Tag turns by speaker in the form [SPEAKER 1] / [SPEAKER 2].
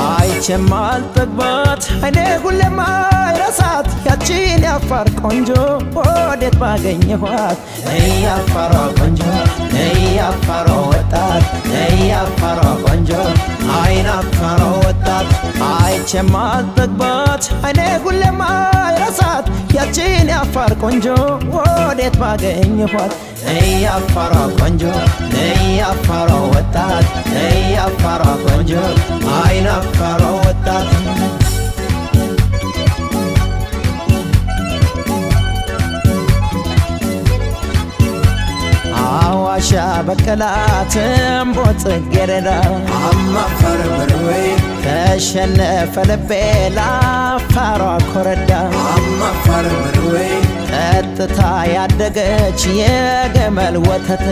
[SPEAKER 1] አይቼማል ጠግባት አይኔ ሁሌም አይረሳት ያቺን ያፋር ቆንጆ ወዴት ባገኘኋት ያፋሯ ቆንጆ ያፋሯ ወጣት ያፋሯ ቆንጆ አይን አፋሯ ወጣት አይቼማል ጠግባት አይኔ ሁሌም አይረሳት ያቺን ያፋር ቆንጆ ወዴት ባገኘኋት ያፋሯ ቆንጆ ያፋሯ ወጣት ያፋሯ ቆንጆ አይን አፋሯ ወጣት አዋሻ በቀላት እምቦጥ ጽጌረዳ
[SPEAKER 2] አማፈር በርወይ
[SPEAKER 1] ተሸነፈ ልቤ ላፋሯ ኮረዳ
[SPEAKER 2] አማፈር በርወይ
[SPEAKER 1] ጠጥታ ያደገች የገመል ወተት